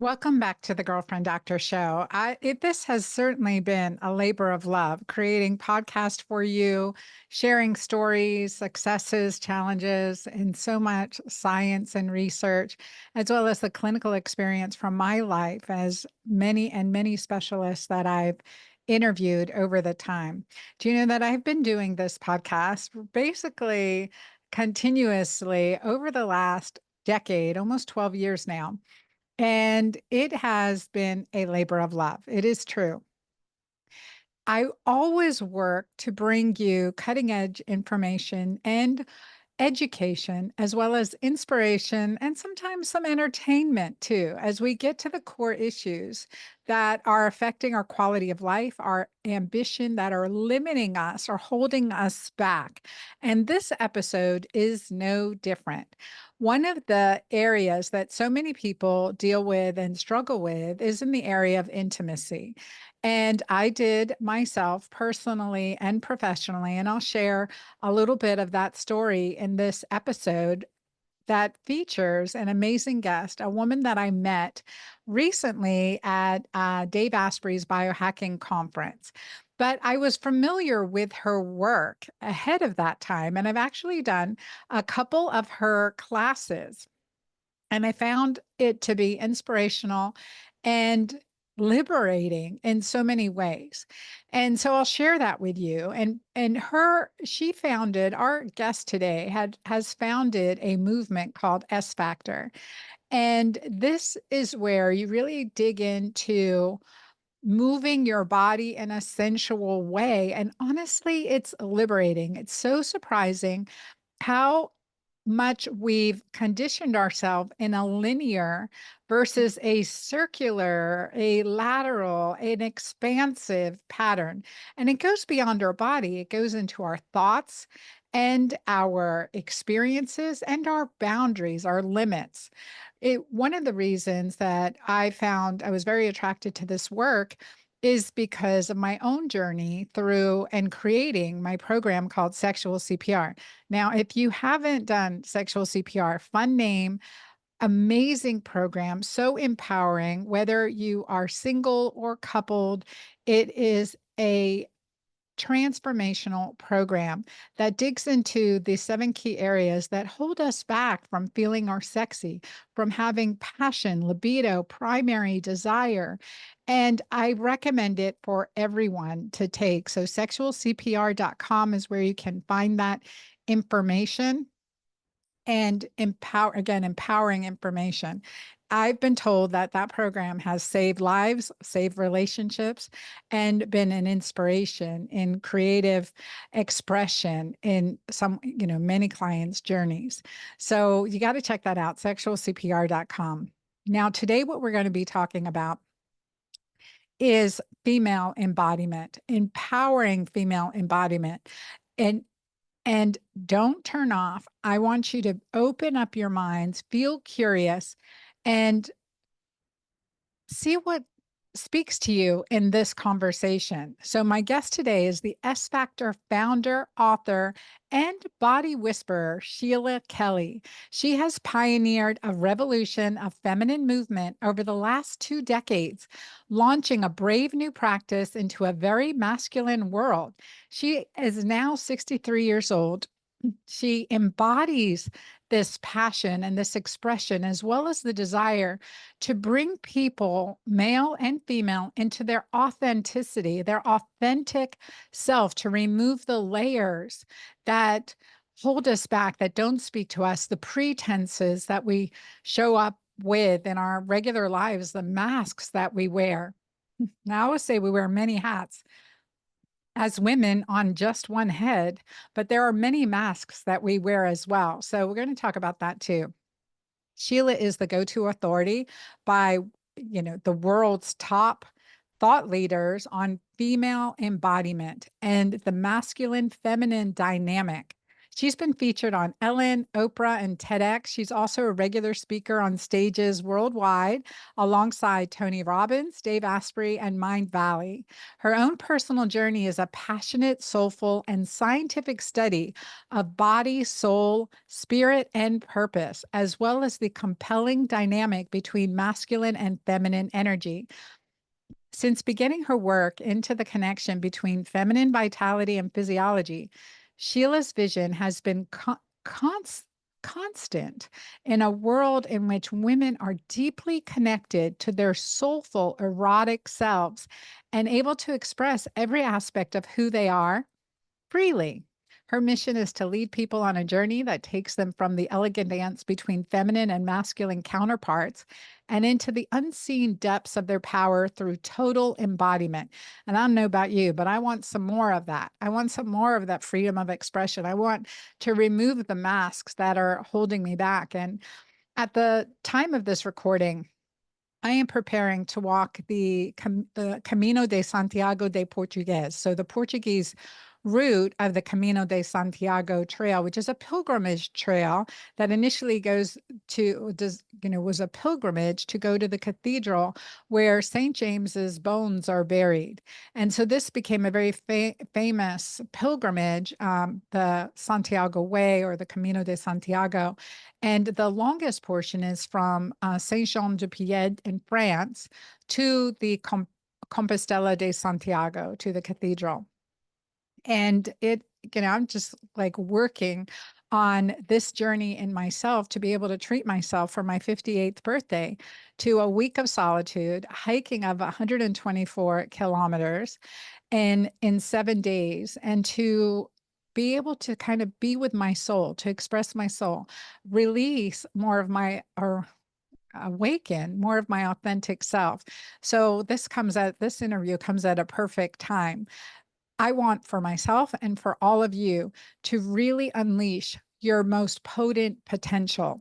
Welcome back to the Girlfriend Doctor Show. This has certainly been a labor of love, creating podcast for you, sharing stories, successes, challenges, and so much science and research, as well as the clinical experience from my life as many and many specialists that I've interviewed over the time. Do you know that I've been doing this podcast basically continuously over the last decade, almost 12 years now? And it has been a labor of love. It is true. I always work to bring you cutting edge information and education, as well as inspiration and sometimes some entertainment too, as we get to the core issues that are affecting our quality of life, our ambition, that are limiting us or holding us back. And this episode is no different. One of the areas that so many people deal with and struggle with is in the area of intimacy. And I did myself personally and professionally, and I'll share a little bit of that story in this episode that features an amazing guest, a woman that I met recently at Dave Asprey's biohacking conference. But I was familiar with her work ahead of that time, and I've actually done a couple of her classes. And I found it to be inspirational and liberating in so many ways. And so I'll share that with you. She founded, our guest today has founded a movement called S Factor. And this is where you really dig into moving your body in a sensual way. And honestly, it's liberating. It's so surprising how much we've conditioned ourselves in a linear versus a circular, a lateral, an expansive pattern. And it goes beyond our body, it goes into our thoughts and our experiences and our boundaries, our limits. One of the reasons that I found I was very attracted to this work is because of my own journey through and creating my program called Sexual CPR. Now, if you haven't done Sexual CPR, fun name, amazing program, so empowering, whether you are single or coupled, it is a transformational program that digs into the seven key areas that hold us back from feeling our sexy, from having passion, libido, primary desire. And I recommend it for everyone to take. So sexualcpr.com is where you can find that information and empowering information. I've been told that that program has saved lives, saved relationships, and been an inspiration in creative expression in many clients' journeys. So you got to check that out, sexualcpr.com. Now, today, what we're going to be talking about is female embodiment, empowering female embodiment. And and don't turn off. I want you to open up your minds, feel curious, and see what speaks to you in this conversation. So, my guest today is the S Factor founder, author, and body whisperer, Sheila Kelley. She has pioneered a revolution of feminine movement over the last 2 decades, launching a brave new practice into a very masculine world. She is now 63 years old. She embodies this passion and this expression, as well as the desire to bring people, male and female, into their authenticity, their authentic self, to remove the layers that hold us back, that don't speak to us, the pretenses that we show up with in our regular lives, the masks that we wear. Now, I always say we wear many hats as women on just one head, but there are many masks that we wear as well. So we're going to talk about that too. Sheila is the go-to authority by, the world's top thought leaders on female embodiment and the masculine feminine dynamic. She's been featured on Ellen, Oprah, and TEDx. She's also a regular speaker on stages worldwide alongside Tony Robbins, Dave Asprey, and Mind Valley. Her own personal journey is a passionate, soulful, and scientific study of body, soul, spirit, and purpose, as well as the compelling dynamic between masculine and feminine energy. Since beginning her work into the connection between feminine vitality and physiology, Sheila's vision has been constant in a world in which women are deeply connected to their soulful, erotic selves and able to express every aspect of who they are freely. Her mission is to lead people on a journey that takes them from the elegant dance between feminine and masculine counterparts and into the unseen depths of their power through total embodiment. And I don't know about you, but I want some more of that. I want some more of that freedom of expression. I want to remove the masks that are holding me back. And at the time of this recording, I am preparing to walk the Camino de Santiago de Portugues. So the Portuguese route of the Camino de Santiago trail, which is a pilgrimage trail that initially was a pilgrimage to go to the cathedral where St. James's bones are buried. And so this became a very famous pilgrimage, the Santiago Way or the Camino de Santiago. And the longest portion is from Saint-Jean-de-Pied in France to the Compostela de Santiago, to the cathedral. And I'm just like working on this journey in myself to be able to treat myself for my 58th birthday to a week of solitude, hiking of 124 kilometers in 7 days, and to be able to kind of be with my soul, to express my soul, release more of my, or awaken more of my authentic self. So this interview comes at a perfect time. I want for myself and for all of you to really unleash your most potent potential.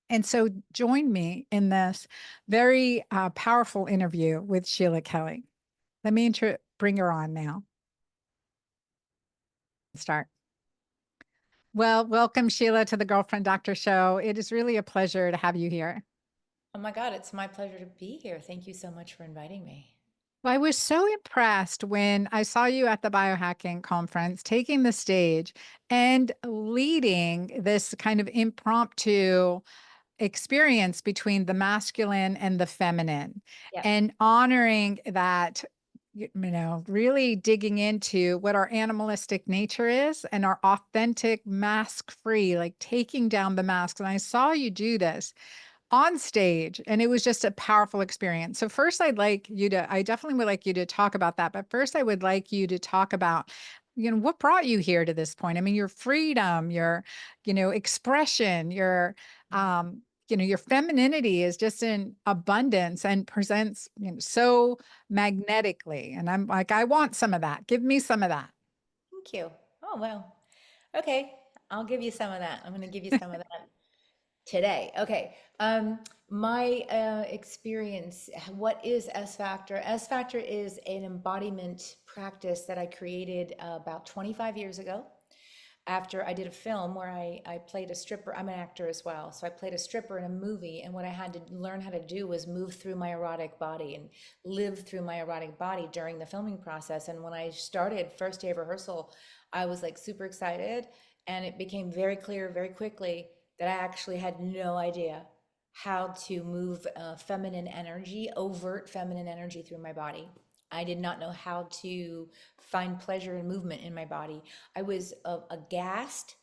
And so join me in this very powerful interview with Sheila Kelley. Let me bring her on now. Start. Well, welcome, Sheila, to the Girlfriend Doctor Show. It is really a pleasure to have you here. Oh my God, it's my pleasure to be here. Thank you so much for inviting me. Well, I was so impressed when I saw you at the biohacking conference taking the stage and leading this kind of impromptu experience between the masculine and the feminine Yep. and honoring that, really digging into what our animalistic nature is and our authentic mask free, like taking down the masks. And I saw you do this on stage, and it was just a powerful experience. So first I definitely would like you to talk about that, but first I would like you to talk about, what brought you here to this point. I mean, your freedom, your, expression, your femininity is just in abundance and presents, so magnetically. And I'm like, I want some of that. Give me some of that. Thank you. Oh, well. Okay. I'll give you some of that. I'm going to give you some of that today. Okay. My experience, what is S Factor? S Factor is an embodiment practice that I created about 25 years ago, after I did a film where I played a stripper. I'm an actor as well. So I played a stripper in a movie. And what I had to learn how to do was move through my erotic body and live through my erotic body during the filming process. And when I started first day of rehearsal, I was like super excited. And it became very clear very quickly that I actually had no idea how to move feminine energy, overt feminine energy through my body. I did not know how to find pleasure and movement in my body. I was aghast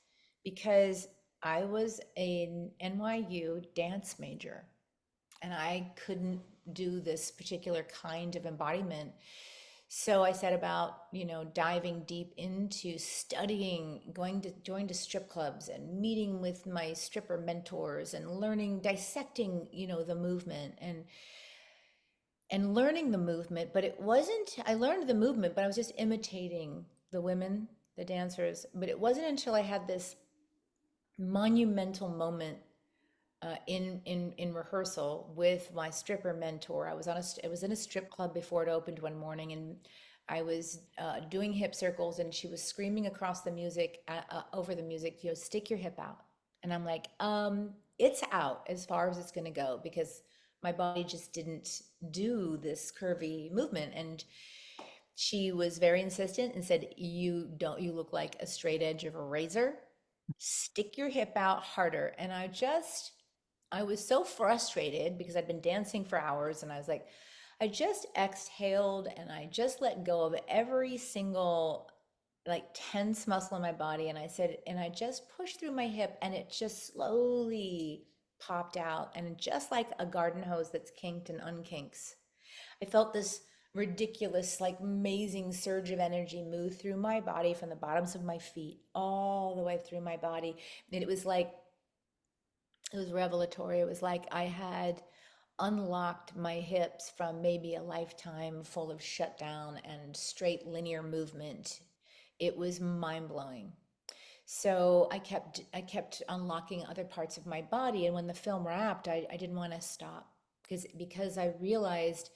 because I was an NYU dance major and I couldn't do this particular kind of embodiment. So I set about, diving deep into studying, going to strip clubs and meeting with my stripper mentors and learning, dissecting, the movement and learning the movement. But it wasn't, I learned the movement, but I was just imitating the women, the dancers. But it wasn't until I had this monumental moment in rehearsal with my stripper mentor. I was in a strip club before it opened one morning, and I was doing hip circles, and she was screaming across the music, over the music, stick your hip out. And I'm like, it's out as far as it's going to go because my body just didn't do this curvy movement. And she was very insistent and said, you look like a straight edge of a razor. Stick your hip out harder. And I was so frustrated because I'd been dancing for hours, and I was like, I just exhaled and I just let go of every single like tense muscle in my body. And I said, and I just pushed through my hip, and it just slowly popped out. And just like a garden hose that's kinked and unkinks, I felt this ridiculous, like amazing surge of energy move through my body from the bottoms of my feet all the way through my body. And it was like, it was revelatory. It was like I had unlocked my hips from maybe a lifetime full of shutdown and straight linear movement. It was mind blowing. So I kept unlocking other parts of my body, and when the film wrapped, I didn't want to stop because I realized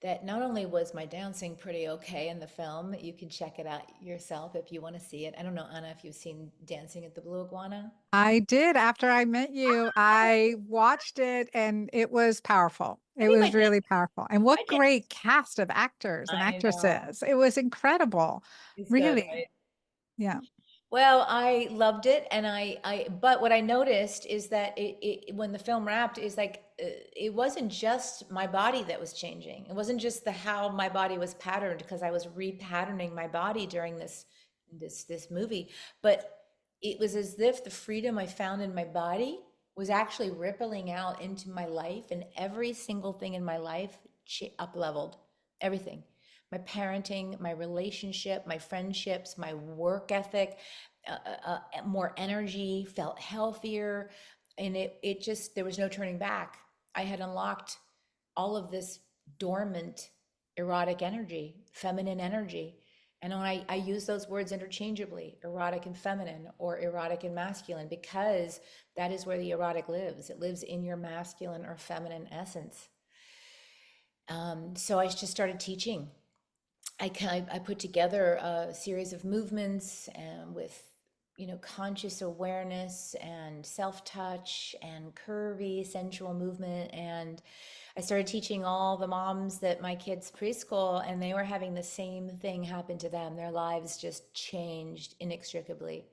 that not only was my dancing pretty okay in the film, you can check it out yourself if you want to see it. I don't know, Anna, if you've seen Dancing at the Blue Iguana. I did. After I met you, I watched it and it was powerful. I It think my was dance, really powerful. And my what dance, great cast of actors and I know, actresses. It was incredible. is good, Really. right? Yeah. Well, I loved it, and but what I noticed is that when the film wrapped, is like it wasn't just my body that was changing. It wasn't just the how my body was patterned because I was repatterning my body during this movie, but it was as if the freedom I found in my body was actually rippling out into my life, and every single thing in my life up leveled everything. My parenting, my relationship, my friendships, my work ethic, more energy, felt healthier. And it just, there was no turning back. I had unlocked all of this dormant erotic energy, feminine energy. And I use those words interchangeably, erotic and feminine, or erotic and masculine, because that is where the erotic lives. It lives in your masculine or feminine essence. So I just started teaching. I put together a series of movements and with conscious awareness and self-touch and curvy sensual movement, and I started teaching all the moms that my kids preschool, and they were having the same thing happen to them. Their lives just changed inextricably.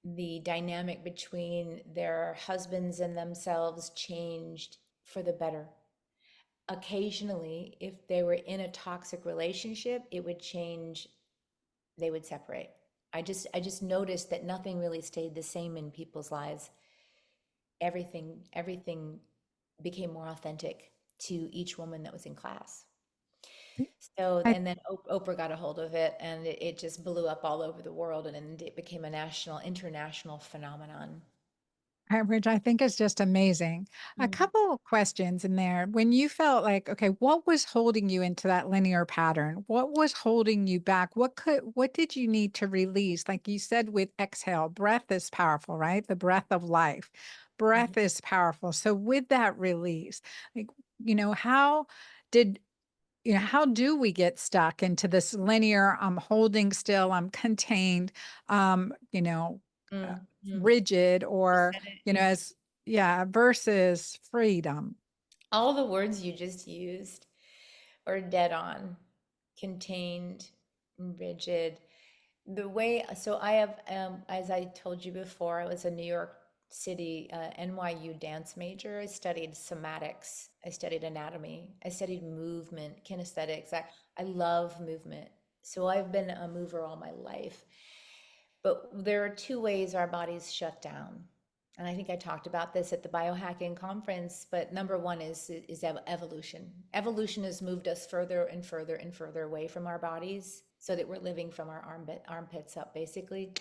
The dynamic between their husbands and themselves changed for the better. Occasionally, if they were in a toxic relationship, it would change, they would separate. I just noticed that nothing really stayed the same in people's lives. Everything became more authentic to each woman that was in class. So, I and then Oprah got a hold of it, and it just blew up all over the world, and it became a national, international phenomenon. Which I think is just amazing. A Mm, couple of questions in there. When you felt like, okay, what was holding you into that linear pattern? What was holding you back? What did you need to release? Like you said with exhale, breath is powerful, right? The breath of life. mhm. Breath is powerful. So with that release, like, how did how do we get stuck into this linear, I'm holding still, I'm contained, uh, Mm, mm. rigid You or, said it. as, yeah, versus freedom. All the words you just used are dead on. Contained, rigid. The way, so I have, as I told you before, I was a New York City, NYU dance major. I studied somatics. I studied anatomy. I studied movement, kinesthetics. I love movement. So I've been a mover all my life. But there are two ways our bodies shut down. And I think I talked about this at the biohacking conference, but number one is evolution. Evolution has moved us further and further and further away from our bodies so that we're living from our armpits up, basically.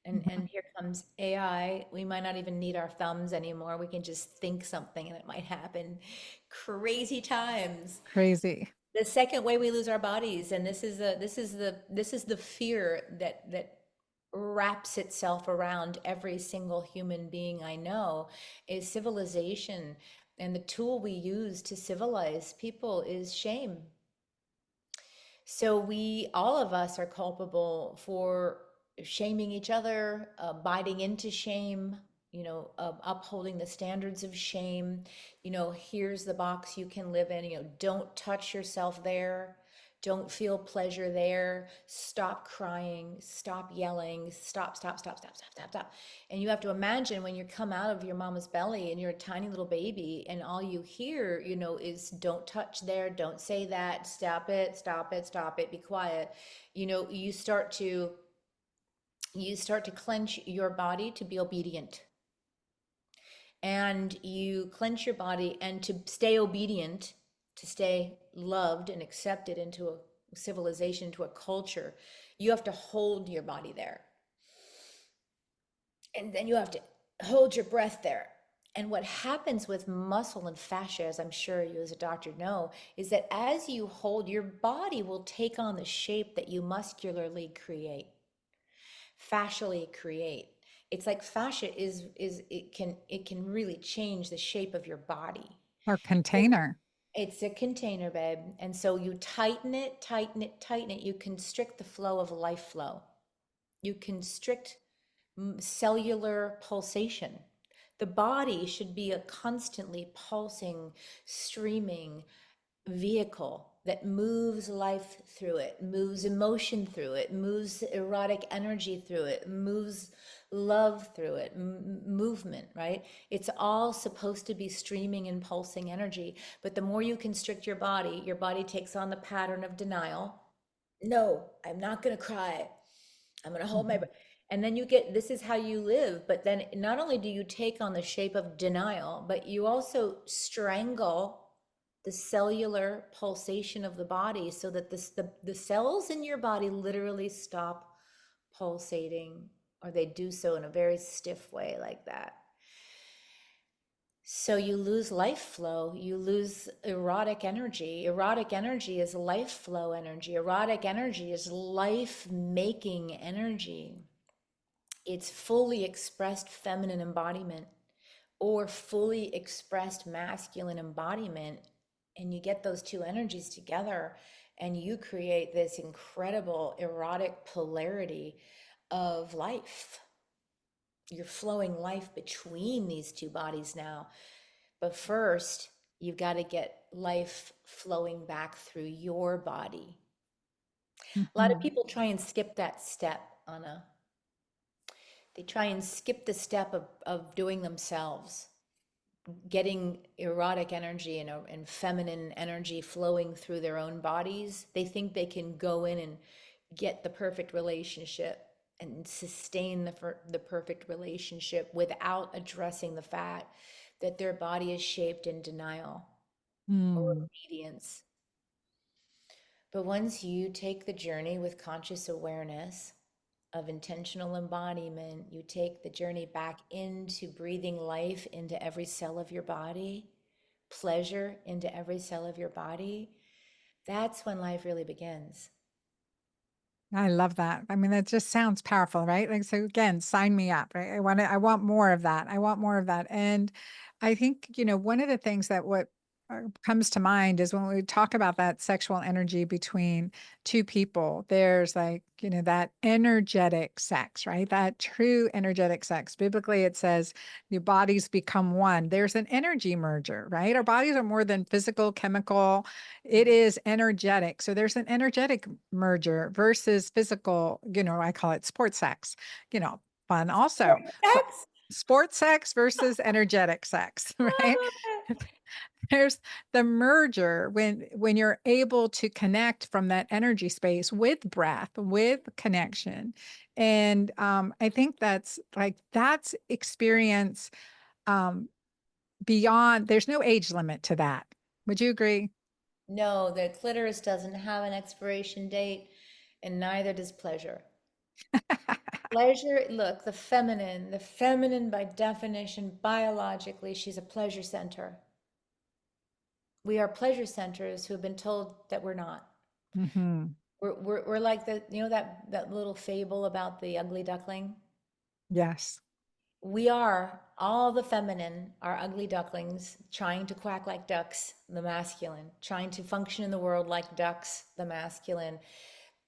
Mhm. And here comes AI. We might not even need our thumbs anymore. We can just think something and it might happen. Crazy times. Crazy. The second way we lose our bodies, and this is the fear that wraps itself around every single human being I know, is civilization. And the tool we use to civilize people is shame. So we, all of us are culpable for shaming each other, biting into shame, upholding the standards of shame. Here's the box you can live in, don't touch yourself there. Don't feel pleasure there. Stop crying. Stop yelling. Stop, stop, stop, stop, stop, stop, stop. And you have to imagine when you come out of your mama's belly and you're a tiny little baby, and all you hear, is don't touch there, don't say that, stop it, stop it, stop it, be quiet. You start to clench your body to be obedient. And you clench your body, and to stay obedient, to stay loved and accepted into a civilization, into a culture, you have to hold your body there. And then you have to hold your breath there. And what happens with muscle and fascia, as I'm sure you as a doctor know, is that as you hold, your body will take on the shape that you muscularly create, fascially create. It's like fascia is it can really change the shape of your body. Or container. It's a container, babe. And so you tighten it, tighten it, tighten it. You constrict the flow of life flow. You constrict cellular pulsation. The body should be a constantly pulsing, streaming vehicle that moves life through it, moves emotion through it, moves erotic energy through it, moves love through it, movement, right? It's all supposed to be streaming and pulsing energy. But the more you constrict your body takes on the pattern of denial. No, I'm not going to cry. I'm going to hold my Mhm. breath. And then you get, this is how you live. But then not only do you take on the shape of denial, but you also strangle the cellular pulsation of the body so that the cells in your body literally stop pulsating, or they do so in a very stiff way like that. So you lose life flow, you lose erotic energy. Erotic energy is life flow energy. Erotic energy is life making energy. It's fully expressed feminine embodiment or fully expressed masculine embodiment. And you get those two energies together and you create this incredible erotic polarity of life. You're flowing life between these two bodies now. But first, you've got to get life flowing back through your body. A lot of Mhm. people try and skip that step, Anna. They try and skip the step of doing themselves, getting erotic energy and feminine energy flowing through their own bodies. They think they can go in and get the perfect relationship and sustain the perfect relationship without addressing the fact that their body is shaped in denial or Mm. obedience. But once you take the journey with conscious awareness of intentional embodiment, you take the journey back into breathing life into every cell of your body, pleasure into every cell of your body. That's when life really begins. I love that. I mean, that just sounds powerful, right? Like, so again, sign me up, right? I want more of that. I want more of that. And I think, one of the things that what comes to mind is when we talk about that sexual energy between two people, there's like, that energetic sex, right? That true energetic sex. Biblically, it says your bodies become one. There's an energy merger, right? Our bodies are more than physical, chemical, it is energetic. So there's an energetic merger versus physical, I call it sports sex, fun also. But Sex? sports sex versus energetic sex, right? I love it. There's the merger when you're able to connect from that energy space with breath, with connection. And I think that's experience um, beyond, there's no age limit to that. Would you agree? No, the clitoris doesn't have an expiration date, and neither does pleasure. Pleasure, look, the feminine by definition, biologically, she's a pleasure center. We are pleasure centers who have been told that we're not. Hmm. We're like that little fable about the ugly duckling. Yes. we are all the feminine, our ugly ducklings, trying to quack like ducks, the masculine, trying to function in the world like ducks, the masculine.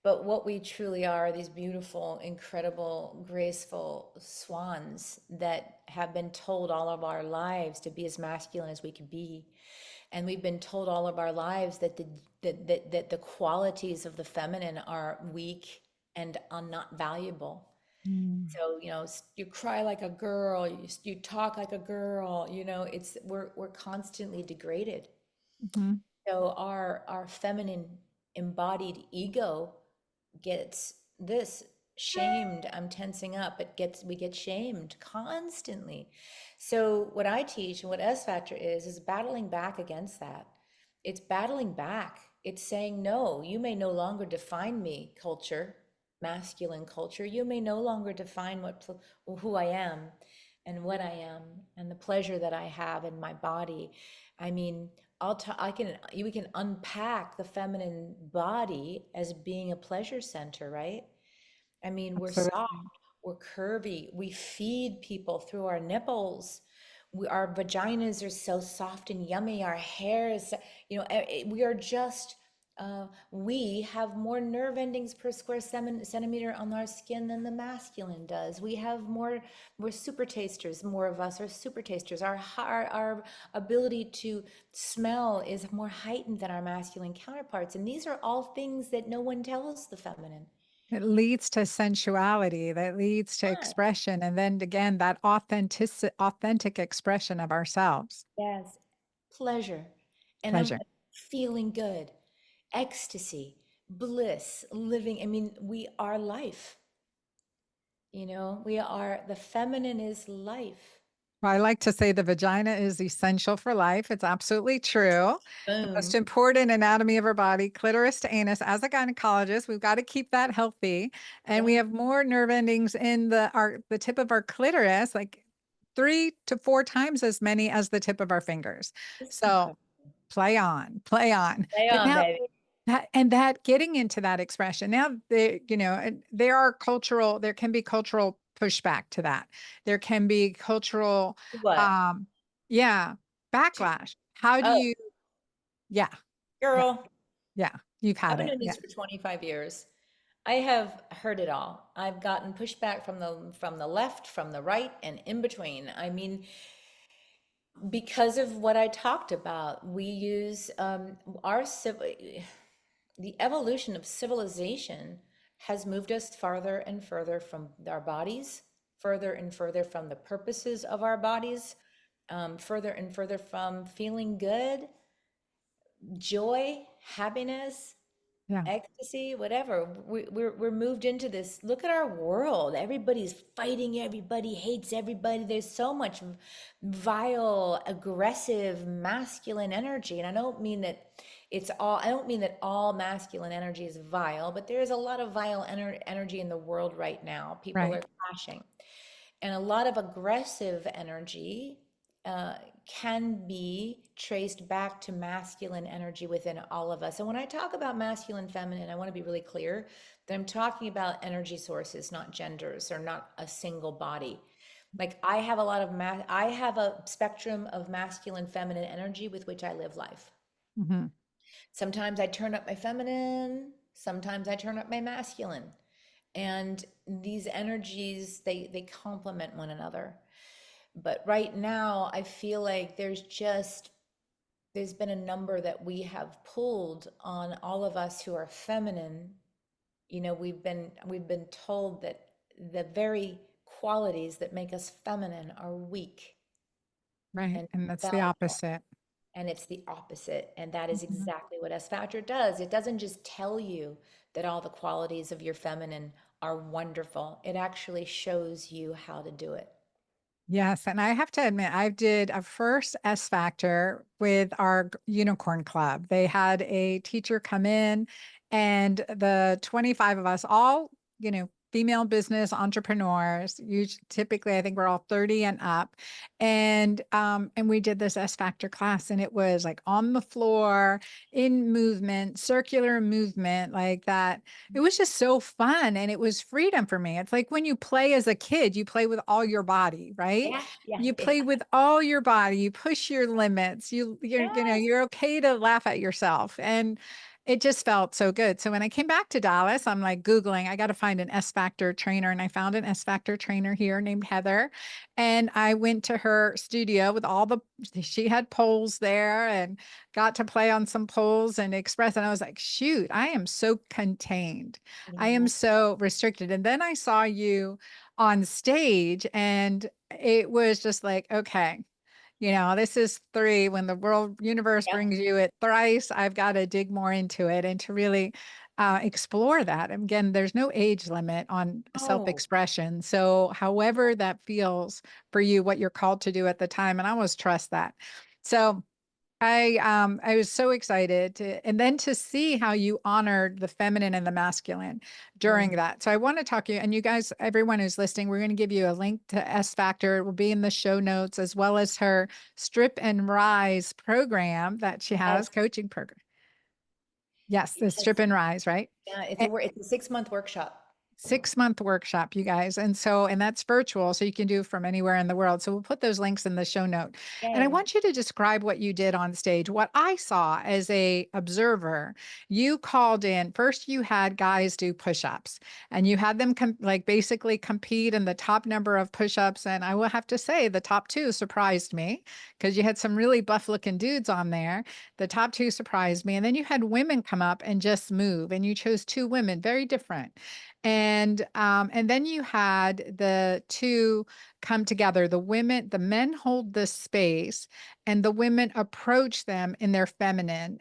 But what we truly are these beautiful, incredible, graceful swans that have been told all of our lives to be as masculine as we can be. And we've been told all of our lives that the qualities of the feminine are weak and are not valuable. Mm. So, you cry like a girl, you talk like a girl, we're constantly degraded. Mhm. So our feminine embodied ego gets this shamed. I'm tensing up. We get shamed constantly. So what I teach and what S Factor is battling back against that. It's battling back. It's saying, no, you may no longer define me, culture, masculine culture. You may no longer define who I am and what I am and the pleasure that I have in my body. I mean, we can unpack the feminine body as being a pleasure center, right? I mean, we're soft, Absolutely. we're curvy, we feed people through our nipples. Our vaginas are so soft and yummy. Our hair is, we are just, we have more nerve endings per square centimeter on our skin than the masculine does. We're super tasters. More of us are super tasters. Our ability to smell is more heightened than our masculine counterparts. And these are all things that no one tells the feminine. It leads to sensuality, that leads to Yeah. expression. And then again, that authentic expression of ourselves. Yes, pleasure, and I'm Pleasure. feeling good, ecstasy, bliss, living. I mean, we are life, the feminine is life. Well, I like to say the vagina is essential for life. It's absolutely true. The most Boom. important anatomy of our body, clitoris to anus. As a gynecologist, we've got to keep that healthy. And we Yeah, have more nerve endings in the tip of our clitoris, like 3 to 4 times as many as the tip of our fingers. it's So incredible. play on, play on. Stay But on, now baby. that getting into that expression now, and there can be cultural pushback to that. There can be cultural, What? um, yeah, backlash. How do Oh, you, yeah, yeah, girl, yeah, you've I've had been it. doing Yeah. this for 25 years. I have heard it all. I've gotten pushback from the left, from the right, and in between. I mean, because of what I talked about, we use the evolution of civilization has moved us farther and further from our bodies, further and further from the purposes of our bodies, further and further from feeling good, joy, happiness, Yeah. ecstasy, whatever. We're moved into this. Look at our world. Everybody's fighting. Everybody hates everybody. There's so much vile, aggressive, masculine energy. And I don't mean that all masculine energy is vile, but there is a lot of vile energy in the world right now. People are Right. clashing. And a lot of aggressive energy uh, can be traced back to masculine energy within all of us. And when I talk about masculine, feminine, I want to be really clear that I'm talking about energy sources, not genders or not a single body. Like I have a spectrum of masculine, feminine energy with which I live life. Mhm. Sometimes I turn up my feminine, sometimes I turn up my masculine. And these energies, they complement one another. But right now, I feel like there's been a number that we have pulled on all of us who are feminine. We've been told that the very qualities that make us feminine are weak Right. and And that's the valuable. opposite. And it's the opposite. And that is Mhm. exactly what S Factor does. It doesn't just tell you that all the qualities of your feminine are wonderful, it actually shows you how to do it. Yes, and I have to admit, I did a first S Factor with our unicorn club. They had a teacher come in, and the 25 of us all, female business entrepreneurs. Typically, I think we're all 30 and up. And we did this S Factor class, and it was like on the floor, in movement, circular movement, like that. It was just so fun, and it was freedom for me. It's like when you play as a kid, you play with all your body, right? Yeah, yeah, You yeah. play with all your body, you push your limits, Yes. you're okay to laugh at yourself. And it just felt so good. So when I came back to Dallas, I'm like Googling, I got to find an S Factor trainer. And I found an S Factor trainer here named Heather. And I went to her studio with she had poles there and got to play on some poles and express. And I was like, shoot, I am so contained. I am Yeah. so restricted. And then I saw you on stage, and it was just like, okay, this is three. When the world universe Yeah. brings you it thrice, I've got to dig more into it and to really explore that. And again, there's no age limit on Oh, self-expression. So however that feels for you, what you're called to do at the time, and I always trust that. So I was so excited and then to see how you honored the feminine and the masculine mm, during that. So I want to talk to you, and you guys, everyone who's listening, we're going to give you a link to S Factor. It will be in the show notes, as well as her Strip and Rise program that she has, yes, coaching program. Yes, the Strip yes. and Rise, right? Yeah, it's a 6-month workshop. 6-month workshop, you guys. And that's virtual, so you can do from anywhere in the world. So we'll put those links in the show note. And I Yay. want you to describe what you did on stage. What I saw as a observer, you called in, first you had guys do push-ups, and you had them like basically compete in the top number of push-ups. And I will have to say the top two surprised me, because you had some really buff looking dudes on there. The top two surprised me. And then you had women come up and just move, and you chose two women, very different. And then you had the two come together. The men hold this space, and the women approach them in their feminine.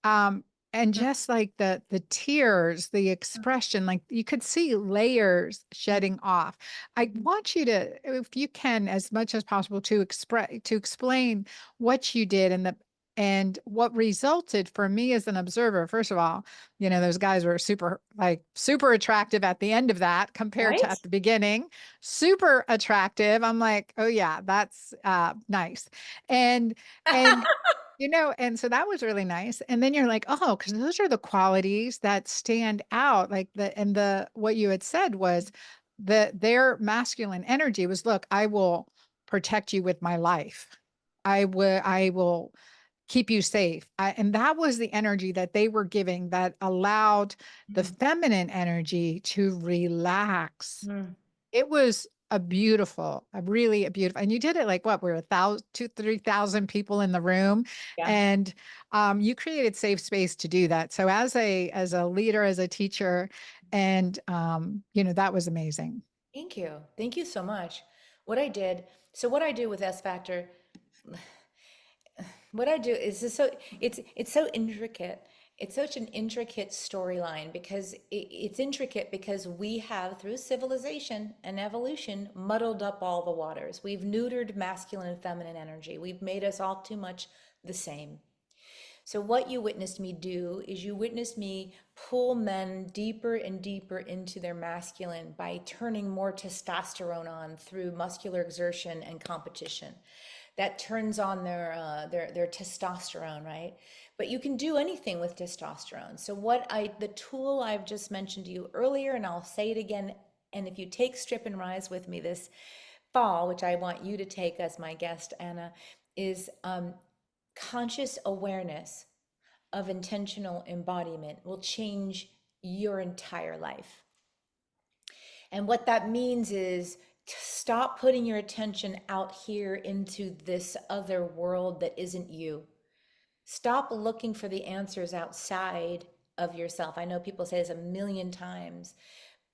Um, and Mm, just like the tears, the expression, like you could see layers mm, shedding off. I mhm. want you to, if you can, as much as possible, to explain what you did and what resulted for me as an observer. First of all, those guys were super attractive at the end of that compared to Right? at the beginning. Super attractive. I'm like, oh yeah, that's nice. And and and so that was really nice. And then you're like, oh, because those are the qualities that stand out. Like the what you had said was that their masculine energy was, look, I will protect you with my life. I will keep you safe. And that was the energy that they were giving that allowed the Mm, feminine energy to relax. mm. It was really a beautiful, and you did it like what? We're 1,000, 3,000 people in the room, Yeah. and you created safe space to do that. So as a leader, as a teacher, and that was amazing. Thank you. Thank you so much. What I did, so what I do with S Factor, what I do is just it's so intricate. It's such an intricate storyline because it's intricate because we have, through civilization and evolution, muddled up all the waters. We've neutered masculine and feminine energy. We've made us all too much the same. So, what you witnessed me do is you witnessed me pull men deeper and deeper into their masculine by turning more testosterone on through muscular exertion and competition. That turns on their testosterone, right? But you can do anything with testosterone. So, the tool I've just mentioned to you earlier, and I'll say it again, and if you take Strip and Rise with me this fall, which I want you to take as my guest, Anna, is conscious awareness of intentional embodiment will change your entire life. And what that means is to stop putting your attention out here into this other world that isn't you. Stop looking for the answers outside of yourself. I know people say this a million times,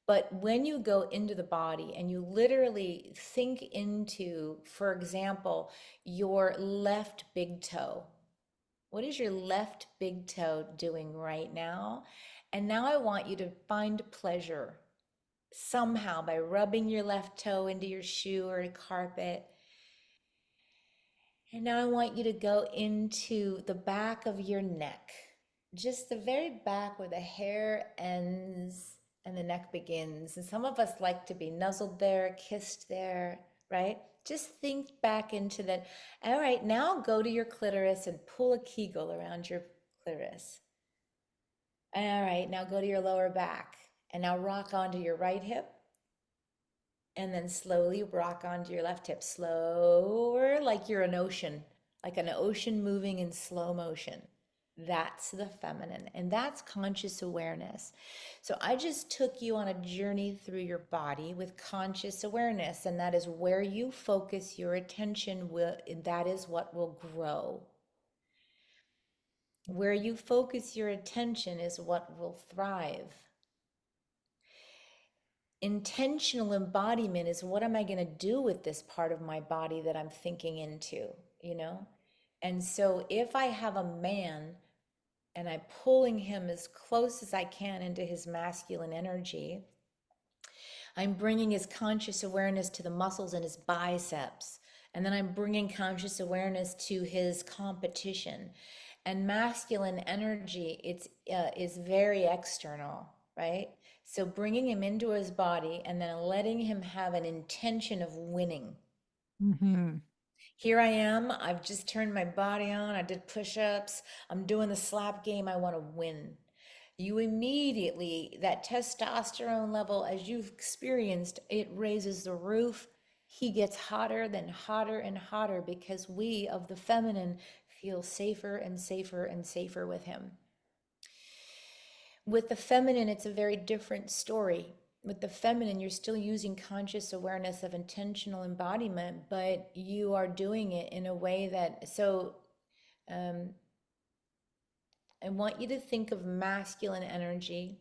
but when you go into the body and you literally think into, for example, your left big toe. What is your left big toe doing right now? And now I want you to find pleasure somehow by rubbing your left toe into your shoe or a carpet. And now I want you to go into the back of your neck, just the very back where the hair ends. and the neck begins. And some of us like to be nuzzled there, kissed there, right? Just think back into that. All right, now go to your clitoris and pull a kegel around your clitoris. All right, now go to your lower back and now rock onto your right hip and then slowly rock onto your left hip. Slower, like you're an ocean, like an ocean moving in slow motion. That's the feminine, and that's conscious awareness. So I just took you on a journey through your body with conscious awareness, and that is where you focus your attention will, that is what will grow. Where you focus your attention is what will thrive. Intentional embodiment is, what am I going to do with this part of my body that I'm thinking into, you know? And so if I have a man and I'm pulling him as close as I can into his masculine energy, I'm bringing his conscious awareness to the muscles in his biceps. And then I'm bringing conscious awareness to his competition. And masculine energy, is very external, right? So bringing him into his body and then letting him have an intention of winning. Mm-hmm. Here I am. I've just turned my body on. I did push-ups. I'm doing the slap game. I want to win. You immediately, that testosterone level, as you've experienced, it raises the roof. He gets hotter, then hotter and hotter, because we of the feminine feel safer and safer and safer with him. With the feminine, it's a very different story. With the feminine, you're still using conscious awareness of intentional embodiment, but you are doing it in a way that, so um, I want you to think of masculine energy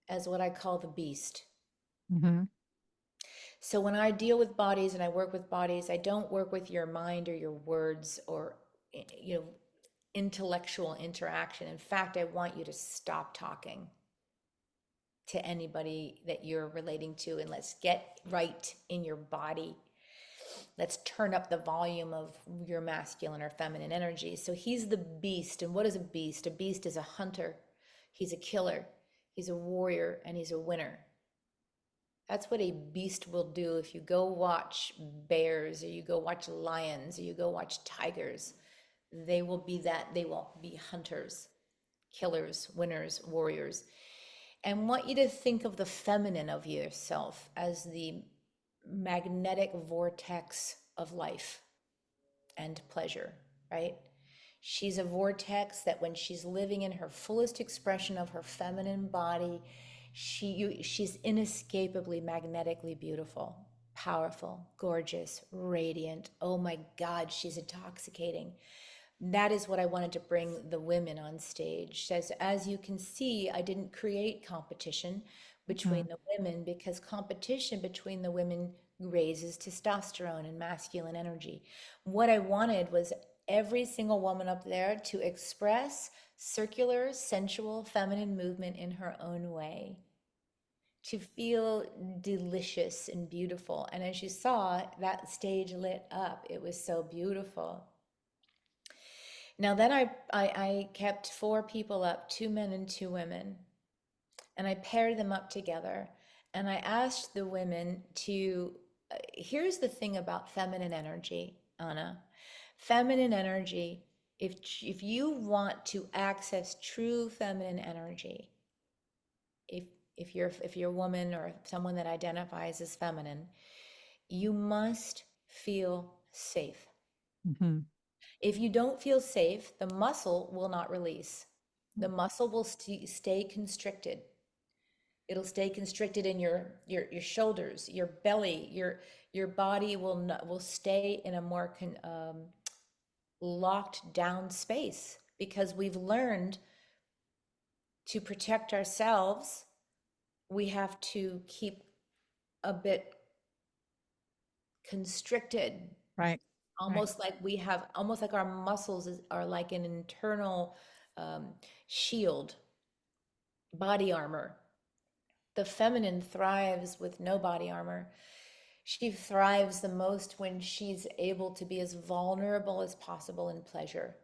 as what I call the beast. Mm-hmm. So when I deal with bodies and I work with bodies, I don't work with your mind or your words or, you know, intellectual interaction. In fact, I want you to stop talking to anybody that you're relating to, and let's get right in your body. Let's turn up the volume of your masculine or feminine energy. So he's the beast. And what is a beast? A beast is a hunter. He's a killer. He's a warrior, and he's a winner. That's what a beast will do. If you go watch bears or you go watch lions or you go watch tigers, they will be that. They will be hunters, killers, winners, warriors. And want you to think of the feminine of yourself as the magnetic vortex of life and pleasure, right? She's a vortex that when she's living in her fullest expression of her feminine body, she's inescapably magnetically beautiful, powerful, gorgeous, radiant. Oh my God, she's intoxicating. That is what I wanted to bring the women on stage. As you can see, I didn't create competition between the women, because competition between the women raises testosterone and masculine energy. What I wanted was every single woman up there to express circular, sensual, feminine movement in her own way, to feel delicious and beautiful. And as you saw, that stage lit up. It was so beautiful. Now then I kept four people up, two men and two women, and I paired them up together. And I asked the women to, here's the thing about feminine energy, Anna. Feminine energy, if you want to access true feminine energy, if if you're a woman or someone that identifies as feminine, you must feel safe. Mm-hmm. If you don't feel safe, the muscle will not release. The muscle will stay constricted. It'll stay constricted in your shoulders, your belly, your body will not, will stay in a more locked down space, because we've learned to protect ourselves, we have to keep a bit constricted, Right. Right. almost like we have, almost like our muscles are like an internal um, shield, body armor. The feminine thrives with no body armor. She thrives the most when she's able to be as vulnerable as possible in pleasure.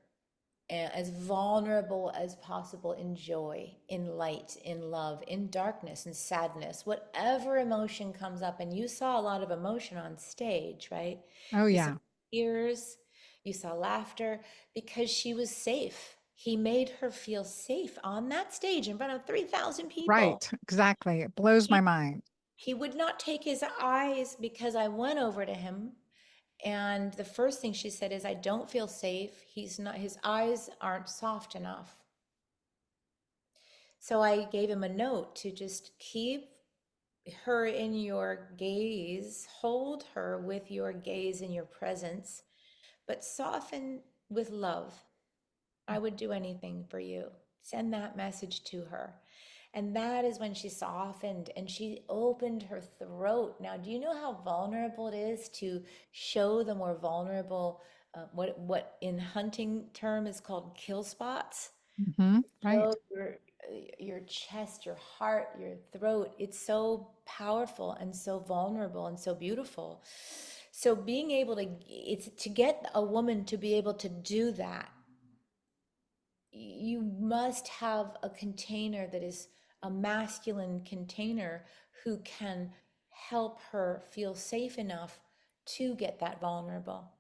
as vulnerable as possible in joy, in light, in love, in darkness, in sadness, whatever emotion comes up. And you saw a lot of emotion on stage, right? Oh, You saw yeah. tears, you saw laughter because she was safe. He made her feel safe on that stage in front of 3,000 people. Right. Exactly. It blows my He, mind. he would not take his eyes because I went over to him. And the first thing she said is, I don't feel safe. He's not, his eyes aren't soft enough. So I gave him a note to just keep her in your gaze, hold her with your gaze in your presence, but soften with love. I would do anything for you. Send that message to her. And that is when she softened and she opened her throat. Now, do you know how vulnerable it is to show the more vulnerable, what in hunting term is called kill spots? Right. Show your chest, your heart, your throat. It's so powerful and so vulnerable and so beautiful. So being able to, it's to get a woman to be able to do that, you must have a container that is a masculine container who can help her feel safe enough to get that vulnerable.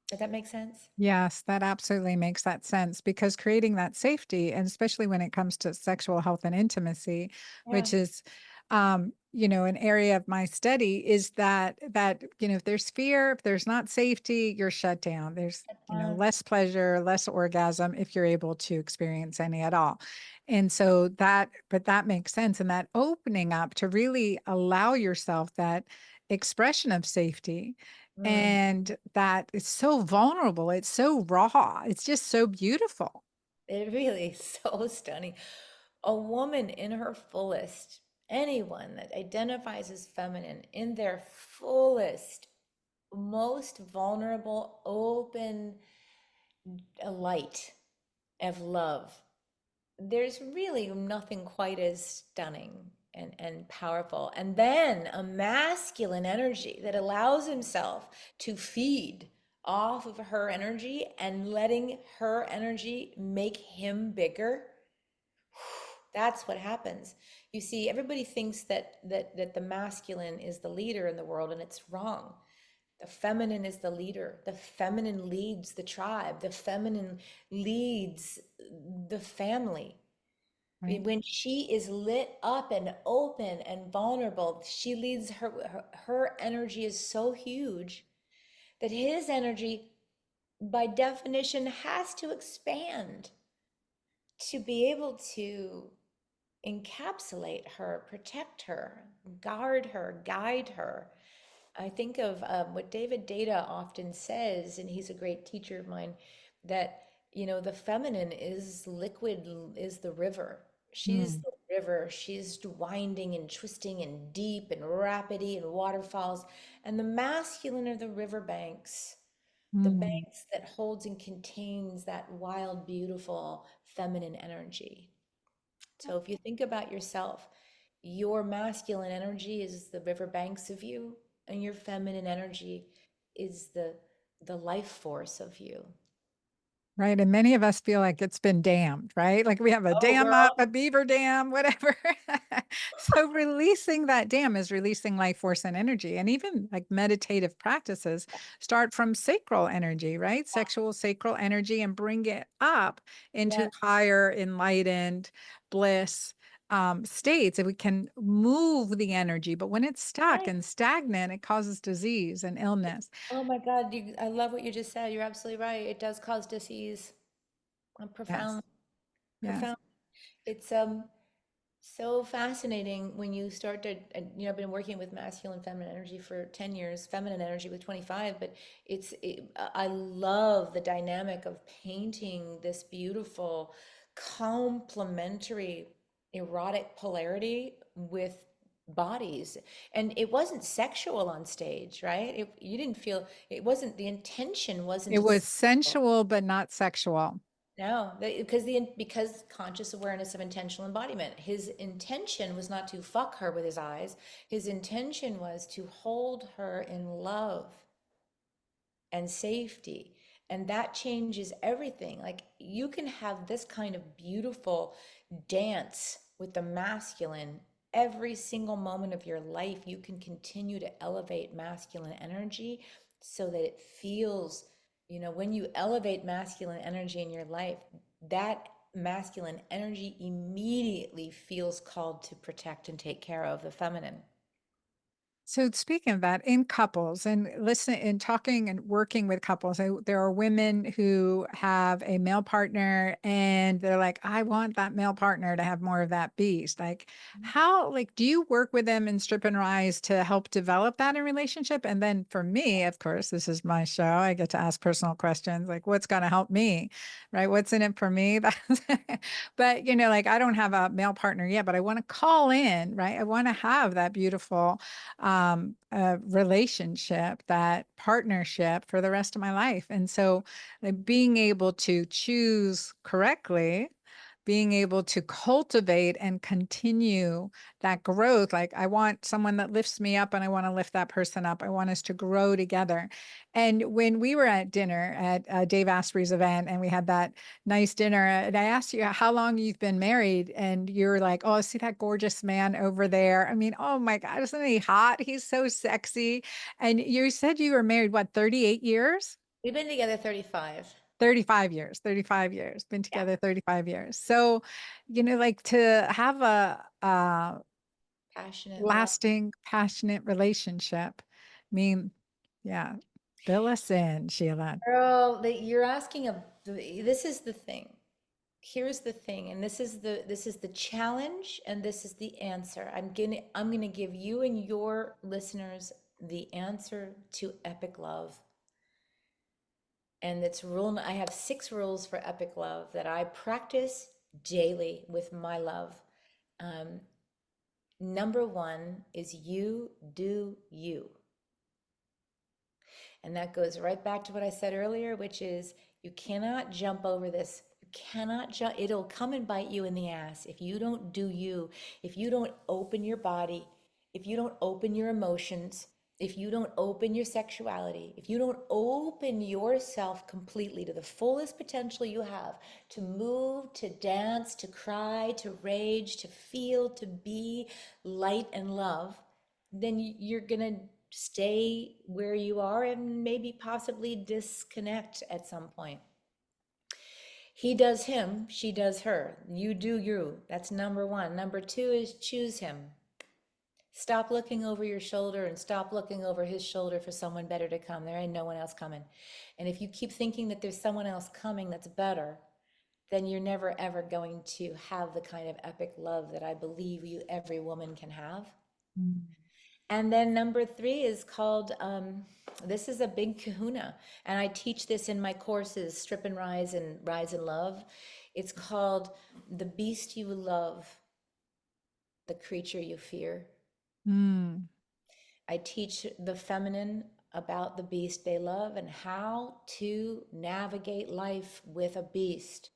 Does that make sense? Yes, that absolutely makes that sense because creating that safety, and especially when it comes to sexual health and intimacy, Yeah. which is, an area of my study, is that if there's fear, if there's not safety, you're shut down. There's Uh, less pleasure, less orgasm if you're able to experience any at all. And so but that makes sense, and that opening up to really allow yourself that expression of safety, mm. and that it's so vulnerable, it's so raw, it's just so beautiful. It really is so stunning. A woman in her fullest, anyone that identifies as feminine in their fullest, most vulnerable, open light of love. There's really nothing quite as stunning and powerful. And then a masculine energy that allows himself to feed off of her energy and letting her energy make him bigger. That's what happens. You see, everybody thinks that the masculine is the leader in the world, and it's wrong. The feminine is the leader. The feminine leads the tribe. The feminine leads the family. Right. When she is lit up and open and vulnerable, she leads her energy is so huge that his energy, by definition, has to expand to be able to encapsulate her, protect her, guard her, guide her. I think of what David Data often says, and he's a great teacher of mine, that, the feminine is liquid, is the river. She's Mm, the river. She's winding and twisting and deep and rapidy and waterfalls. And the masculine are the river banks, the mm. banks that holds and contains that wild, beautiful feminine energy. So if you think about yourself, your masculine energy is the riverbanks of you, and your feminine energy is the life force of you. Right, and many of us feel like it's been dammed, right? Like we have a Oh, dam up, girl. a beaver dam, whatever. So releasing that dam is releasing life force and energy. And even like meditative practices start from sacral energy, right? Sexual sacral energy, and bring it up into Yes. higher enlightened bliss states. And we can move the energy, but when it's stuck Right. and stagnant, it causes disease and illness. Oh my God, I love what you just said. You're absolutely right. It does cause disease. Yes, Profound, yes. profound. It's so fascinating when you start to, I've been working with masculine, feminine energy for 10 years, feminine energy with 25, but I love the dynamic of painting this beautiful, complementary, erotic polarity with bodies. And it wasn't sexual on stage, right? You didn't feel, it wasn't, the intention wasn't It to was sexual. sensual, but not sexual. No, because conscious awareness of intentional embodiment. His intention was not to fuck her with his eyes. His intention was to hold her in love and safety And that changes everything. Like you can have this kind of beautiful dance with the masculine every single moment of your life. You can continue to elevate masculine energy so that it feels, when you elevate masculine energy in your life, that masculine energy immediately feels called to protect and take care of the feminine. So speaking of that, in couples and listening and talking and working with couples, there are women who have a male partner and they're like, I want that male partner to have more of that beast. Like, do you work with them in Strip and Rise to help develop that in relationship? And then for me, of course, this is my show. I get to ask personal questions like, what's going to help me, right? What's in it for me? But, like I don't have a male partner yet, but I want to call in, right? I want to have that beautiful relationship, that partnership for the rest of my life. And so, like, being able to choose correctly, being able to cultivate and continue that growth. Like, I want someone that lifts me up and I want to lift that person up. I want us to grow together. And when we were at dinner at Dave Asprey's event and we had that nice dinner, and I asked you how long you've been married, and you're like, oh, see that gorgeous man over there. I mean, oh my God, isn't he hot? He's so sexy. And you said you were married, what, 38 years? We've been together 35. 35 years, 35 years, been Yeah. together 35 years. So, like to have a Passionate love. lasting, passionate relationship. I mean, yeah, fill us in, Sheila. Girl, you're asking this is the thing. Here's the thing, and this is the challenge, and this is the answer. I'm gonna give you and your listeners the answer to epic love. And I have 6 rules for epic love that I practice daily with my love. Um, Number 1 is you do you. And that goes right back to what I said earlier, which is you cannot jump over this. You cannot jump. It'll come and bite you in the ass if you don't do you, if you don't open your body, if you don't open your emotions, if you don't open your sexuality, if you don't open yourself completely to the fullest potential you have to move, to dance, to cry, to rage, to feel, to be light and love, then you're going to stay where you are and maybe possibly disconnect at some point. He does him, she does her. You do you. That's number 1. Number 2 is choose him. Stop looking over your shoulder and stop looking over his shoulder for someone better to come. There ain't no one else coming. And if you keep thinking that there's someone else coming that's better, then you're never ever going to have the kind of epic love that I believe every woman can have. Mm. And then number 3 is called, this is a big kahuna. And I teach this in my courses, Strip and Rise and Love. It's called The Beast You Love, the Creature You Fear. Mm. I teach the feminine about the beast they love and how to navigate life with a beast.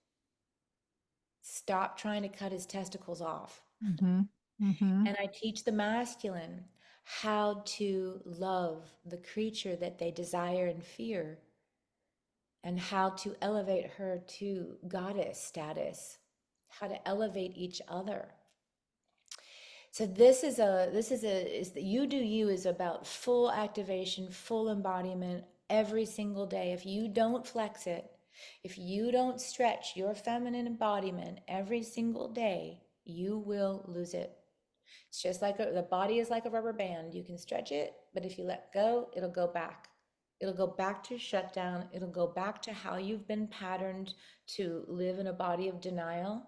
Stop trying to cut his testicles off. Mm-hmm. Mm-hmm. And I teach the masculine how to love the creature that they desire and fear, and how to elevate her to goddess status, how to elevate each other. So is the you do you is about full activation, full embodiment every single day. If you don't flex it, if you don't stretch your feminine embodiment every single day, you will lose it. It's just like the body is like a rubber band. You can stretch it, but if you let go, it'll go back. It'll go back to shutdown. It'll go back to how you've been patterned to live in a body of denial.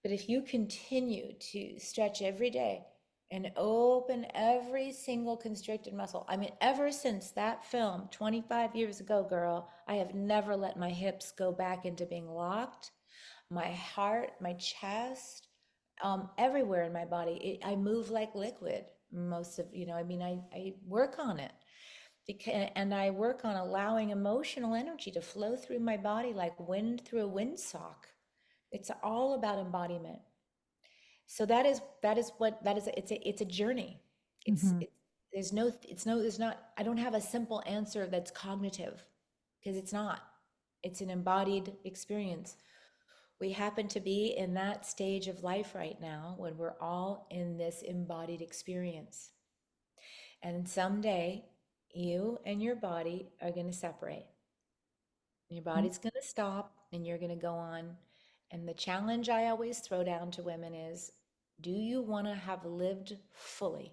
But if you continue to stretch every day and open every single constricted muscle, I mean, ever since that film 25 years ago, girl, I have never let my hips go back into being locked. My heart, my chest, everywhere in my body, I move like liquid. Most of, I mean, I work on it. And I work on allowing emotional energy to flow through my body like wind through a windsock. It's all about embodiment. So it's a journey. It's Mm-hmm. it, there's no it's no there's not I don't have a simple answer that's cognitive, because it's not. It's an embodied experience. We happen to be in that stage of life right now when we're all in this embodied experience. And someday you and your body are going to separate. Your body's going to stop and you're going to go on. And the challenge I always throw down to women is, do you want to have lived fully?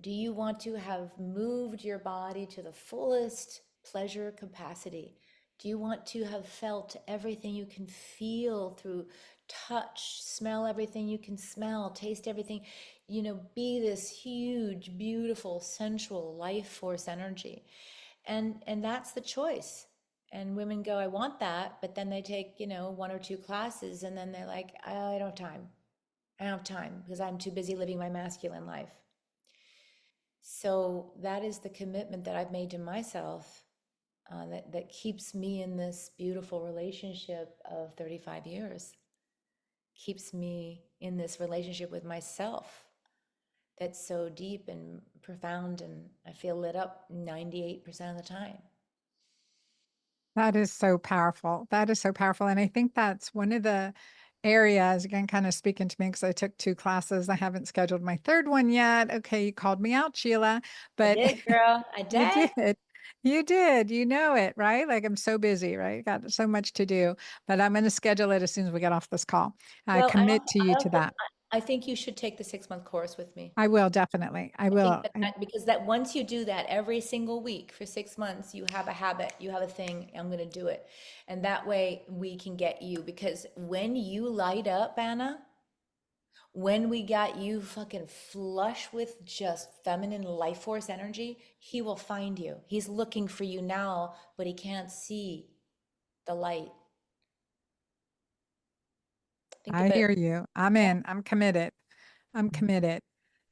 Do you want to have moved your body to the fullest pleasure capacity? Do you want to have felt everything you can feel through touch, smell everything you can smell, taste everything, be this huge, beautiful, sensual life force energy? And that's the choice. And women go, I want that, but then they take, one or two classes and then they're like, I don't have time. I don't have time because I'm too busy living my masculine life. So that is the commitment that I've made to myself, that keeps me in this beautiful relationship of 35 years, keeps me in this relationship with myself that's so deep and profound, and I feel lit up 98% of the time. That is so powerful. That is so powerful. And I think that's one of the areas, again, kind of speaking to me because I took two classes. I haven't scheduled my third one yet. Okay, you called me out, Sheila, I but did, girl. I you did. did. You did. You know it, right? Like I'm so busy, right? Got so much to do, but I'm going to schedule it as soon as we get off this call. I Well, commit to you I to also, that. I think you should take the 6 month course with me. I will definitely. I I think will. that, because that once you do that every single week for 6 months, you have a habit, you have a thing, I'm going to do it. And that way we can get you, because when you light up, Anna, when we got you fucking flush with just feminine life force energy, he will find you. He's looking for you now, but he can't see the light. Think I about it. hear you. I'm Yeah. in. I'm committed. I'm committed.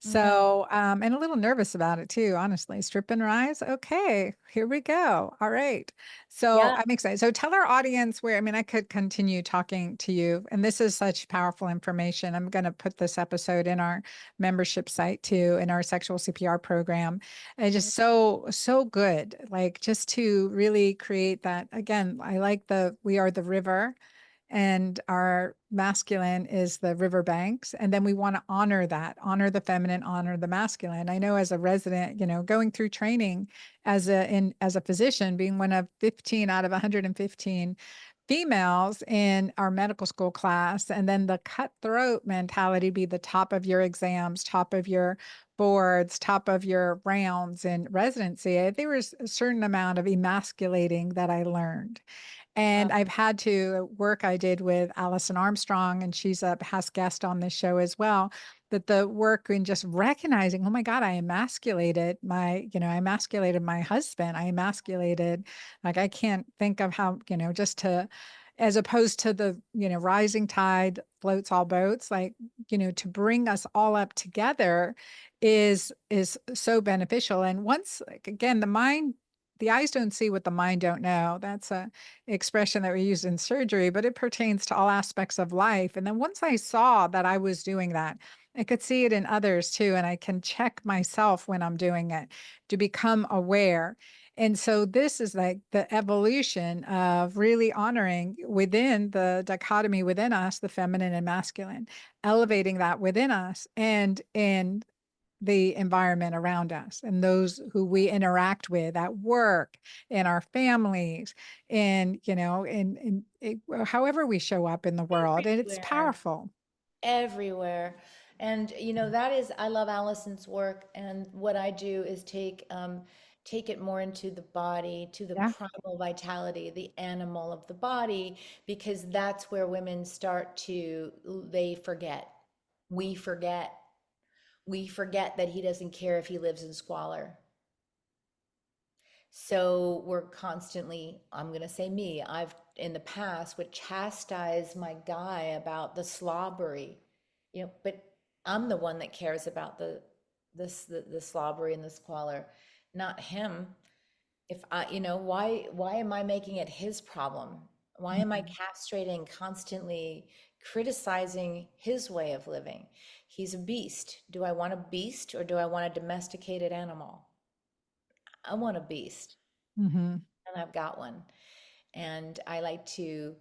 Okay. So, and a little nervous about it too, honestly. Strip and rise. Okay, here we go. All right. So Yeah. I'm excited. So tell our audience where, I mean, I could continue talking to you, and this is such powerful information. I'm going to put this episode in our membership site too, in our sexual CPR program. And just so, so good. Like just to really create that again, I like we are the river and our masculine is the riverbanks, and then we want to honor that, honor the feminine, honor the masculine. I know as a resident, going through training as a physician, being one of 15 out of 115 females in our medical school class, and then the cutthroat mentality, be the top of your exams, top of your boards, top of your rounds in residency. There was a certain amount of emasculating that I learned. Uh, And I've had to work I did with Alison Armstrong, and she's a past guest on this show as well. That the work in just recognizing, oh my God, I emasculated my husband. I emasculated, like I can't think of how, just to, as opposed to the, rising tide floats all boats, like, to bring us all up together is so beneficial. And once, like, again, the eyes don't see what the mind don't know. That's a expression that we use in surgery, but it pertains to all aspects of life. And then once I saw that I was doing that, I could see it in others too. And I can check myself when I'm doing it to become aware. And so this is like the evolution of really honoring within the dichotomy within us, the feminine and masculine, elevating that within us and in the environment around us and those who we interact with at work, in our families, in, however we show up in the world. And it's everywhere. powerful. Everywhere. And that is, I love Allison's work, and what I do is take it more into the body, to the Yeah. primal vitality, the animal of the body, because that's where women start to, they forget. We forget. We forget that he doesn't care if he lives in squalor. So we're constantly, I'm going to say me, I've in the past would chastise my guy about the slobbery, but I'm the one that cares about the slobbery and the squalor, not him. If I, why am I making it his problem? Why am I Mhm. castrating, constantly criticizing his way of living? He's a beast. Do I want a beast or do I want a domesticated animal? I want a beast. Hmm. and I've got one. And I like to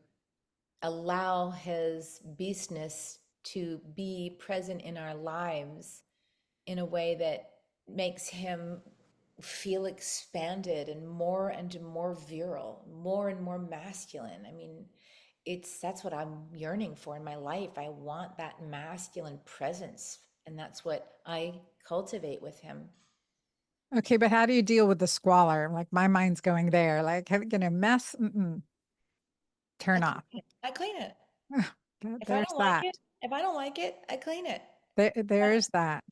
allow his beastness to be present in our lives in a way that makes him feel expanded and more virile, more and more masculine. I mean, it's that's what I'm yearning for in my life. I want that masculine presence, and that's what I cultivate with him. Okay, but how do you deal with the squalor? Like my mind's going there. Like, mess? I Turn clean off. it. I clean it. If I There's don't like that. it, if I don't like it, I clean it. There's that.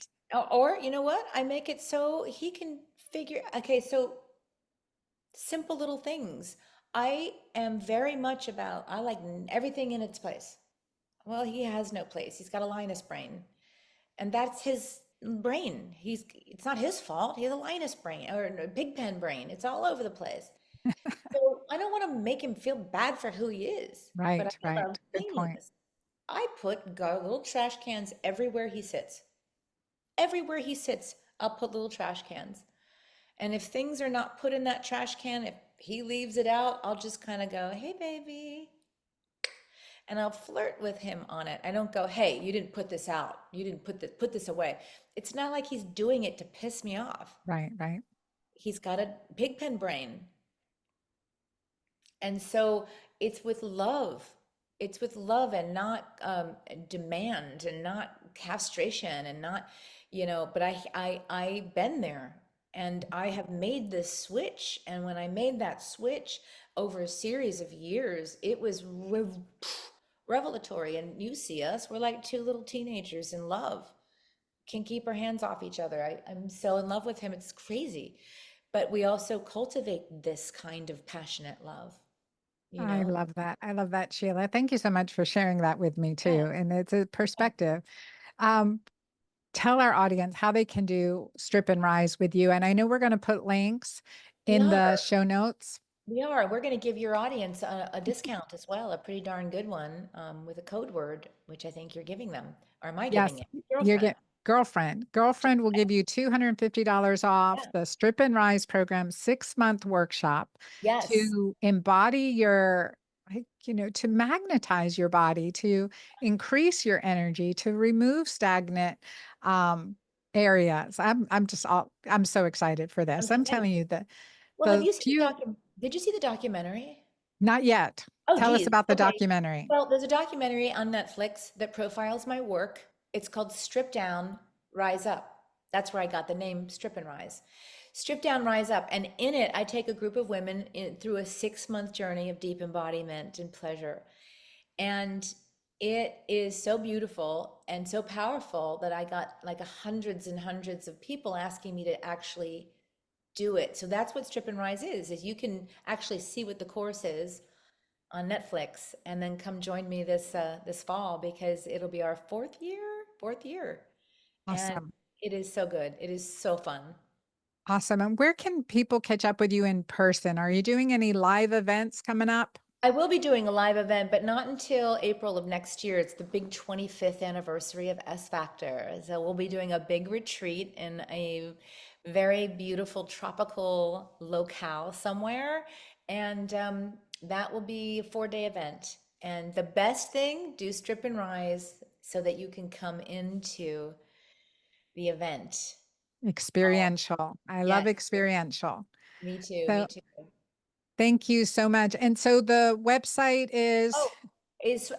Or you know what? I make it so he can figure. Okay, so simple little things. I am very much about, I like everything in its place. Well, he has no place. He's got a Linus brain, and that's his brain. It's not his fault. He has a Linus brain or a Big Pen brain. It's all over the place. So I don't want to make him feel bad for who he is, but Right, I love right. Good point. cleanliness. I put little trash cans everywhere he sits. Everywhere he sits, I'll put little trash cans. And if things are not put in that trash can, if he leaves it out, I'll just kind of go, "Hey, baby." And I'll flirt with him on it. I don't go, "Hey, you didn't put this out. You didn't put this away." It's not like he's doing it to piss me off. Right, right. He's got a pig pen brain. And so it's with love. It's with love and not demand and not castration and not, but I've been there and I have made this switch. And when I made that switch over a series of years, it was revelatory. And you see us, we're like two little teenagers in love, can keep our hands off each other. I'm so in love with him. It's crazy. But we also cultivate this kind of passionate love, you I know? love that. I love that, Sheila. Thank you so much for sharing that with me Yeah. too. And it's a perspective. Um, Tell our audience how they can do Strip and Rise with you. And I know we're going to put links We in the are. show notes. We are. We're going to give your audience a discount as well, a pretty darn good one, with a code word, which I think you're giving them. Or am I Yes, giving it? you Girlfriend. get girlfriend. Girlfriend will give you $250 off Yeah. the Strip and Rise program 6-month workshop Yes. to embody your, like, to magnetize your body, to increase your energy, to remove stagnant um, areas. I'm so excited for I'm this. so I'm excited. telling you that Well, have the you seen the few, did you see the documentary? not yet. Oh, Tell us geez. about the Okay. documentary. Well, there's a documentary on Netflix that profiles my work. It's called Strip Down, Rise Up. That's where I got the name Strip and Rise. Strip Down, Rise Up. And in it, I take a group of women through a 6-month journey of deep embodiment and pleasure. And it is so beautiful and so powerful that I got like hundreds and hundreds of people asking me to actually do it. So that's what Strip and Rise is you can actually see what the course is on Netflix, and then come join me this fall because it'll be our fourth year, and Awesome. it is so good. It is so fun. Awesome. And where can people catch up with you in person? Are you doing any live events coming up? I will be doing a live event, but not until April of next year. It's the big 25th anniversary of S Factor. So we'll be doing a big retreat in a very beautiful tropical locale somewhere. And that will be a 4-day event. And the best thing, do Strip and Rise so that you can come into the event. Oh, Experiential. I love yes, experiential. me too, me So too. thank you so much. And so the website is, Oh, is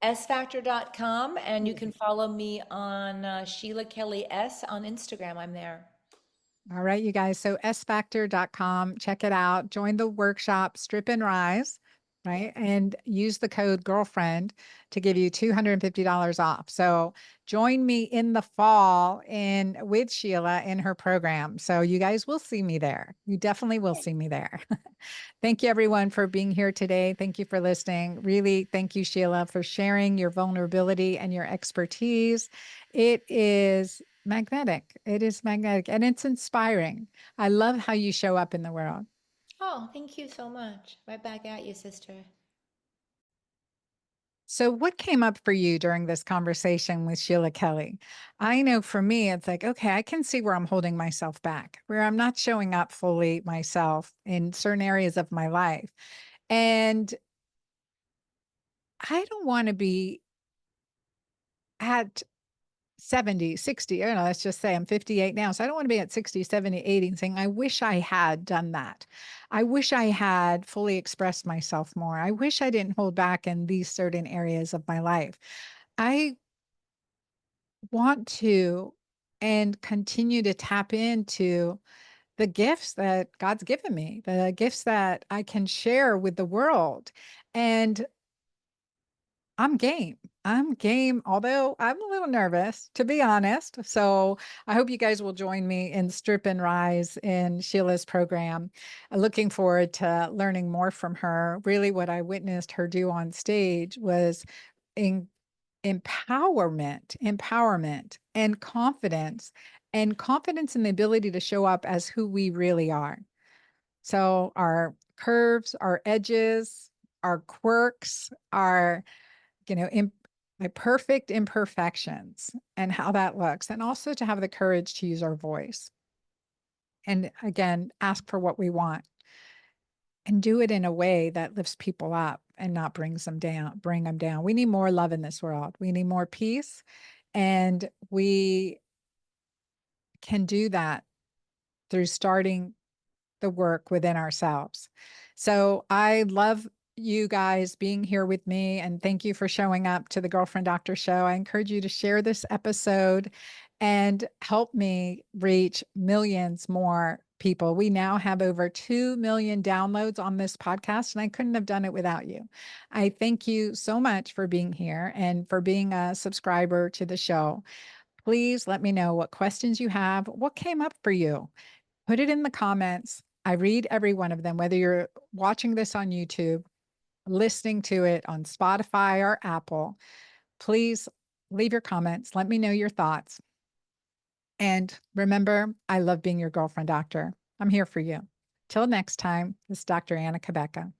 sfactor.com, and you can follow me on Sheila Kelley S on Instagram. I'm there. all right, you guys. So sfactor.com, check it out. Join the workshop, Strip and Rise, Yeah. right? And use the code girlfriend to give you $250 off. So join me in the fall in with Sheila in her program. So you guys will see me there. You definitely will see me there. Thank you, everyone, for being here today. Thank you for listening. Really, thank you, Sheila, for sharing your vulnerability and your expertise. It is magnetic. It is magnetic and it's inspiring. I love how you show up in the world. Oh, thank you so much. Right back at you, sister. So, what came up for you during this conversation with Sheila Kelley? I know for me, it's like, okay, I can see where I'm holding myself back, where I'm not showing up fully myself in certain areas of my life. And I don't want to be at 70, 60. I don't know, let's just say I'm 58 now. So I don't want to be at 60, 70, 80 and saying, I wish I had done that. I wish I had fully expressed myself more. I wish I didn't hold back in these certain areas of my life. I want to and continue to tap into the gifts that God's given me, the gifts that I can share with the world. And I'm game. I'm game, although I'm a little nervous, to be honest. So I hope you guys will join me in Strip and Rise in Sheila's program. Looking forward to learning more from her. Really, what I witnessed her do on stage was in empowerment, and confidence in the ability to show up as who we really are. So our curves, our edges, our quirks, our my perfect imperfections and how that looks, and also to have the courage to use our voice. And again, ask for what we want and do it in a way that lifts people up and not bring them down. We need more love in this world. We need more peace. And we can do that through starting the work within ourselves. So I love you guys being here with me, and thank you for showing up to the Girlfriend Doctor Show. I encourage you to share this episode and help me reach millions more people. We now have over 2 million downloads on this podcast, and I couldn't have done it without you. I thank you so much for being here and for being a subscriber to the show. Please let me know what questions you have. What came up for you? Put it in the comments. I read every one of them, whether you're watching this on YouTube, listening to it on Spotify or Apple. Please leave your comments. Let me know your thoughts. And remember, I love being your girlfriend doctor. I'm here for you. Till next time, this is Dr. Anna Cabeca.